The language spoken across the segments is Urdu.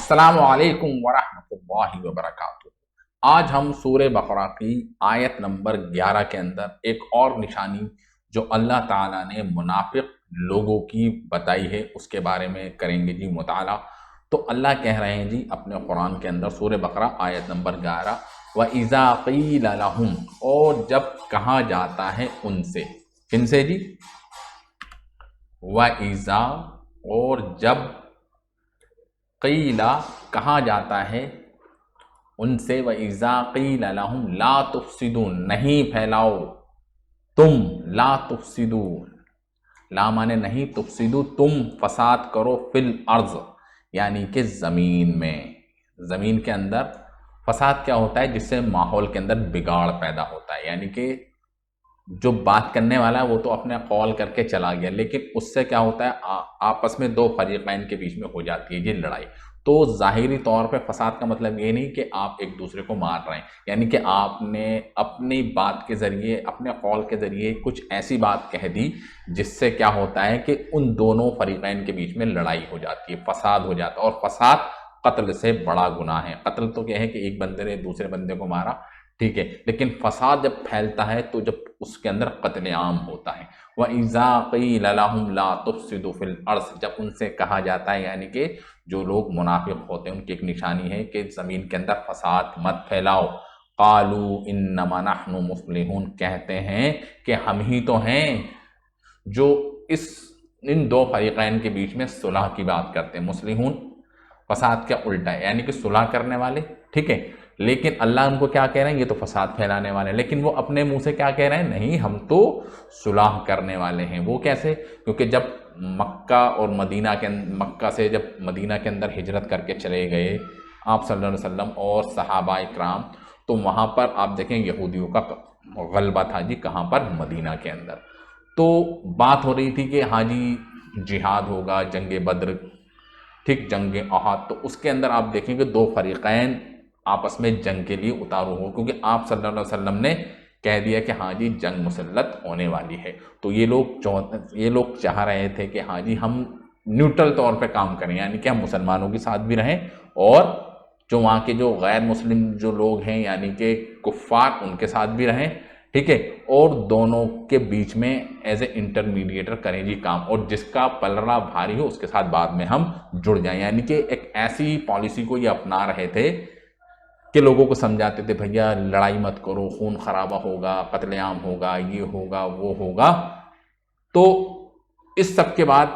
السلام علیکم ورحمۃ اللہ وبرکاتہ۔ آج ہم سورہ بقرہ کی آیت نمبر 11 کے اندر ایک اور نشانی جو اللہ تعالیٰ نے منافق لوگوں کی بتائی ہے اس کے بارے میں کریں گے جی مطالعہ۔ تو اللہ کہہ رہے ہیں جی اپنے قرآن کے اندر سورہ بقرہ آیت نمبر 11، وَإِذَا قِيلَ لَهُمْ، اور جب کہا جاتا ہے ان سے، کن سے جی؟ وَإِذَا، اور جب، قیلا کہا جاتا ہے ان سے، وَإِذَا قِيلَ لَهُمْ لَا تُفْسِدُونَ، نہیں پھیلاؤ تم، لا تفسدون، لا مانے نہیں، تفسدو تم فساد کرو، فی الارض یعنی کہ زمین میں۔ زمین کے اندر فساد کیا ہوتا ہے؟ جس سے ماحول کے اندر بگاڑ پیدا ہوتا ہے، یعنی کہ جو بات کرنے والا ہے وہ تو اپنے قول کر کے چلا گیا، لیکن اس سے کیا ہوتا ہے؟ آپس میں دو فریقین کے بیچ میں ہو جاتی ہے یہ لڑائی۔ تو ظاہری طور پہ فساد کا مطلب یہ نہیں کہ آپ ایک دوسرے کو مار رہے ہیں، یعنی کہ آپ نے اپنی بات کے ذریعے، اپنے قول کے ذریعے کچھ ایسی بات کہہ دی جس سے کیا ہوتا ہے کہ ان دونوں فریقین کے بیچ میں لڑائی ہو جاتی ہے، فساد ہو جاتا ہے، اور فساد قتل سے بڑا گناہ ہے۔ قتل تو کیا ہے کہ ایک بندے نے دوسرے بندے کو مارا، ٹھیک ہے، لیکن فساد جب پھیلتا ہے تو جب اس کے اندر قتل عام ہوتا ہے۔ وَإِذَا قِيلَ لَهُمْ لَا تُفْسِدُوا فِي الْأَرْضِ، جب ان سے کہا جاتا ہے، یعنی کہ جو لوگ منافق ہوتے ہیں ان کی ایک نشانی ہے کہ زمین کے اندر فساد مت پھیلاؤ۔ قَالُوا إِنَّمَا نَحْنُ مُصْلِحُونَ، کہتے ہیں کہ ہم ہی تو ہیں جو ان دو فریقین کے بیچ میں صلح کی بات کرتے ہیں۔ مصلحون فساد کا الٹا ہے، یعنی کہ صلح کرنے والے، ٹھیک ہے، لیکن اللہ ان کو کیا کہہ رہے ہیں؟ یہ تو فساد پھیلانے والے ہیں، لیکن وہ اپنے منہ سے کیا کہہ رہے ہیں؟ نہیں، ہم تو صلح کرنے والے ہیں۔ وہ کیسے؟ کیونکہ جب مکہ سے جب مدینہ کے اندر ہجرت کر کے چلے گئے آپ صلی اللہ علیہ وسلم اور صحابہ اکرام، تو وہاں پر آپ دیکھیں یہودیوں کا غلبہ تھا جی، کہاں پر؟ مدینہ کے اندر۔ تو بات ہو رہی تھی کہ ہاں جی جہاد ہوگا، جنگ بدر، ٹھیک، جنگ احد، تو اس کے اندر آپ دیکھیں کہ دو فریقین آپس میں جنگ کے لیے اتارو ہو، کیونکہ آپ صلی اللہ علیہ وسلم نے کہہ دیا کہ ہاں جی جنگ مسلط ہونے والی ہے۔ تو یہ لوگ چاہ رہے تھے کہ ہاں جی ہم نیوٹرل طور پہ کام کریں، یعنی کہ ہم مسلمانوں کے ساتھ بھی رہیں اور جو وہاں کے جو غیر مسلم جو لوگ ہیں یعنی کہ کفار ان کے ساتھ بھی رہیں، ٹھیک ہے، اور دونوں کے بیچ میں ایز اے انٹرمیڈیٹر کریں جی کام، اور جس کا پلڑا بھاری ہو اس کے ساتھ بعد میں ہم جڑ جائیں۔ یعنی کہ ایک ایسی پالیسی کو یہ اپنا رہے تھے کہ لوگوں کو سمجھاتے تھے بھیا لڑائی مت کرو، خون خرابہ ہوگا، قتل عام ہوگا، یہ ہوگا، وہ ہوگا۔ تو اس سب کے بعد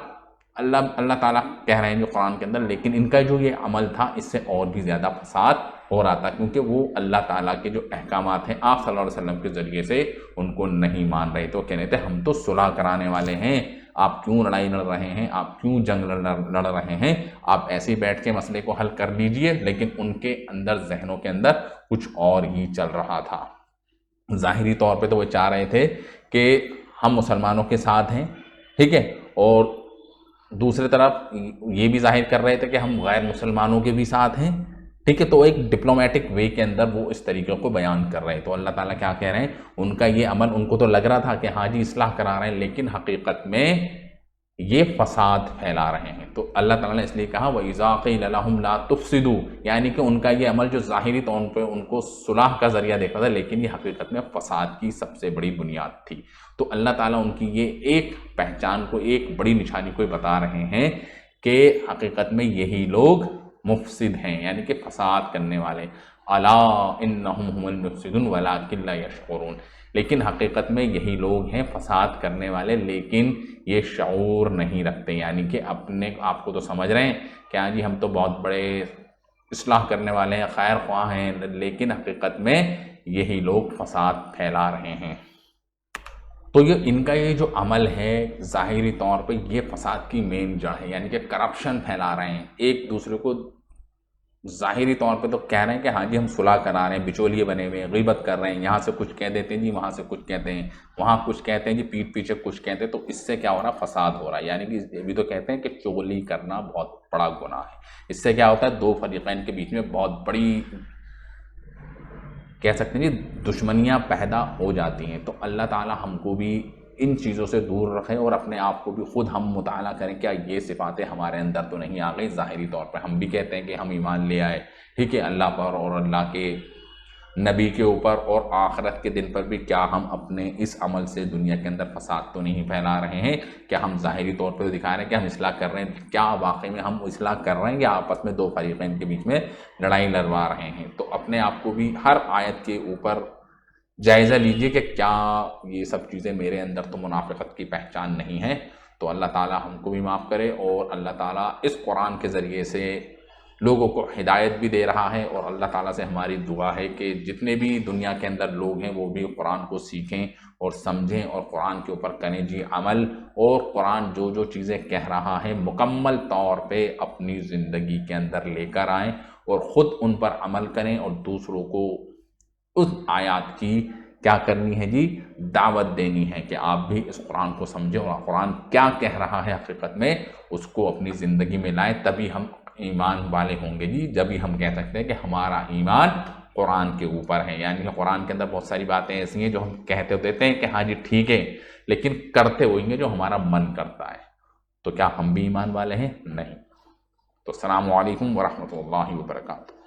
اللہ تعالیٰ کہہ رہے ہیں جو قرآن کے اندر، لیکن ان کا جو یہ عمل تھا اس سے اور بھی زیادہ فساد ہو رہا تھا، کیونکہ وہ اللہ تعالیٰ کے جو احکامات ہیں آپ صلی اللہ علیہ وسلم کے ذریعے سے ان کو نہیں مان رہے، تو کہنے تھے ہم تو صلح کرانے والے ہیں، آپ کیوں لڑائی لڑ رہے ہیں، آپ کیوں جنگ لڑ رہے ہیں، آپ ایسے بیٹھ کے مسئلے کو حل کر دیجئے۔ لیکن ان کے اندر ذہنوں کے اندر کچھ اور ہی چل رہا تھا۔ ظاہری طور پہ تو وہ چاہ رہے تھے کہ ہم مسلمانوں کے ساتھ ہیں، ٹھیک ہے، اور دوسری طرف یہ بھی ظاہر کر رہے تھے کہ ہم غیر مسلمانوں کے بھی ساتھ ہیں، ٹھیک ہے، تو ایک ڈپلومیٹک وے کے اندر وہ اس طریقے کو بیان کر رہے ہیں۔ تو اللہ تعالیٰ کیا کہہ رہے ہیں؟ ان کا یہ عمل، ان کو تو لگ رہا تھا کہ ہاں جی اصلاح کرا رہے ہیں، لیکن حقیقت میں یہ فساد پھیلا رہے ہیں۔ تو اللہ تعالیٰ نے اس لیے کہا وَإِذَا قِيلَ لَهُمْ لَا تُفْسِدُوا، یعنی کہ ان کا یہ عمل جو ظاہری طور پہ ان کو صلح کا ذریعہ دیکھا تھا، لیکن یہ حقیقت میں فساد کی سب سے بڑی بنیاد تھی۔ تو اللہ تعالیٰ ان کی یہ ایک پہچان کو، ایک بڑی نشانی کو بتا رہے ہیں کہ حقیقت میں یہی لوگ مفسد ہیں، یعنی کہ فساد کرنے والے۔ الا انہم هم المفسدون ولکن لا یشعرون، لیکن حقیقت میں یہی لوگ ہیں فساد کرنے والے، لیکن یہ شعور نہیں رکھتے، یعنی کہ اپنے آپ کو تو سمجھ رہے ہیں کہ ہاں جی ہم تو بہت بڑے اصلاح کرنے والے ہیں، خیر خواہ ہیں، لیکن حقیقت میں یہی لوگ فساد پھیلا رہے ہیں۔ تو یہ ان کا یہ جو عمل ہے ظاہری طور پہ یہ فساد کی مین جڑ ہے، یعنی کہ کرپشن پھیلا رہے ہیں، ایک دوسرے کو ظاہری طور پہ تو کہہ رہے ہیں کہ ہاں جی ہم صلح کرا رہے ہیں، بچولیے بنے ہوئے ہیں، غیبت کر رہے ہیں، یہاں سے کچھ کہہ دیتے ہیں جی، وہاں سے کچھ کہتے ہیں، وہاں کچھ کہتے ہیں جی، پیٹھ پیچھے کچھ کہتے ہیں، تو اس سے کیا ہو رہا ہے؟ فساد ہو رہا ہے۔ یعنی کہ یہ بھی تو کہتے ہیں کہ چغلی کرنا بہت بڑا گناہ ہے۔ اس سے کیا ہوتا ہے؟ دو فریقین کے بیچ میں بہت بڑی کہہ سکتے ہیں جی دشمنیاں پیدا ہو جاتی ہیں۔ تو اللہ تعالیٰ ہم کو بھی ان چیزوں سے دور رکھیں اور اپنے آپ کو بھی خود ہم مطالعہ کریں، کیا یہ صفاتیں ہمارے اندر تو نہیں آ گئی؟ ظاہری طور پر ہم بھی کہتے ہیں کہ ہم ایمان لے آئے، ٹھیک ہے، اللہ پر اور اللہ کے نبی کے اوپر اور آخرت کے دن پر بھی، کیا ہم اپنے اس عمل سے دنیا کے اندر فساد تو نہیں پھیلا رہے ہیں؟ کیا ہم ظاہری طور پر دکھا رہے ہیں کہ ہم اصلاح کر رہے ہیں؟ کیا واقعی میں ہم اصلاح کر رہے ہیں یا آپس میں دو فریقین کے بیچ میں لڑائی لڑوا رہے ہیں؟ تو اپنے آپ کو بھی ہر آیت کے اوپر جائزہ لیجئے کہ کیا یہ سب چیزیں میرے اندر تو منافقت کی پہچان نہیں ہے؟ تو اللہ تعالی ہم کو بھی معاف کرے، اور اللہ تعالی اس قرآن کے ذریعے سے لوگوں کو ہدایت بھی دے رہا ہے، اور اللہ تعالیٰ سے ہماری دعا ہے کہ جتنے بھی دنیا کے اندر لوگ ہیں وہ بھی قرآن کو سیکھیں اور سمجھیں اور قرآن کے اوپر کریں جی عمل، اور قرآن جو جو چیزیں کہہ رہا ہے مکمل طور پہ اپنی زندگی کے اندر لے کر آئیں اور خود ان پر عمل کریں، اور دوسروں کو اس آیات کی کیا کرنی ہے جی؟ دعوت دینی ہے کہ آپ بھی اس قرآن کو سمجھیں اور قرآن کیا کہہ رہا ہے حقیقت میں اس کو اپنی زندگی میں لائیں، تبھی ہم ایمان والے ہوں گے جی، جب ہی ہم کہہ سکتے ہیں کہ ہمارا ایمان قرآن کے اوپر ہے۔ یعنی قرآن کے اندر بہت ساری باتیں ایسی ہیں جو ہم کہتے دیتے ہیں کہ ہاں جی ٹھیک ہے، لیکن کرتے ہوئیں گے جو ہمارا من کرتا ہے، تو کیا ہم بھی ایمان والے ہیں؟ نہیں۔ تو السلام علیکم ورحمۃ اللہ وبرکاتہ۔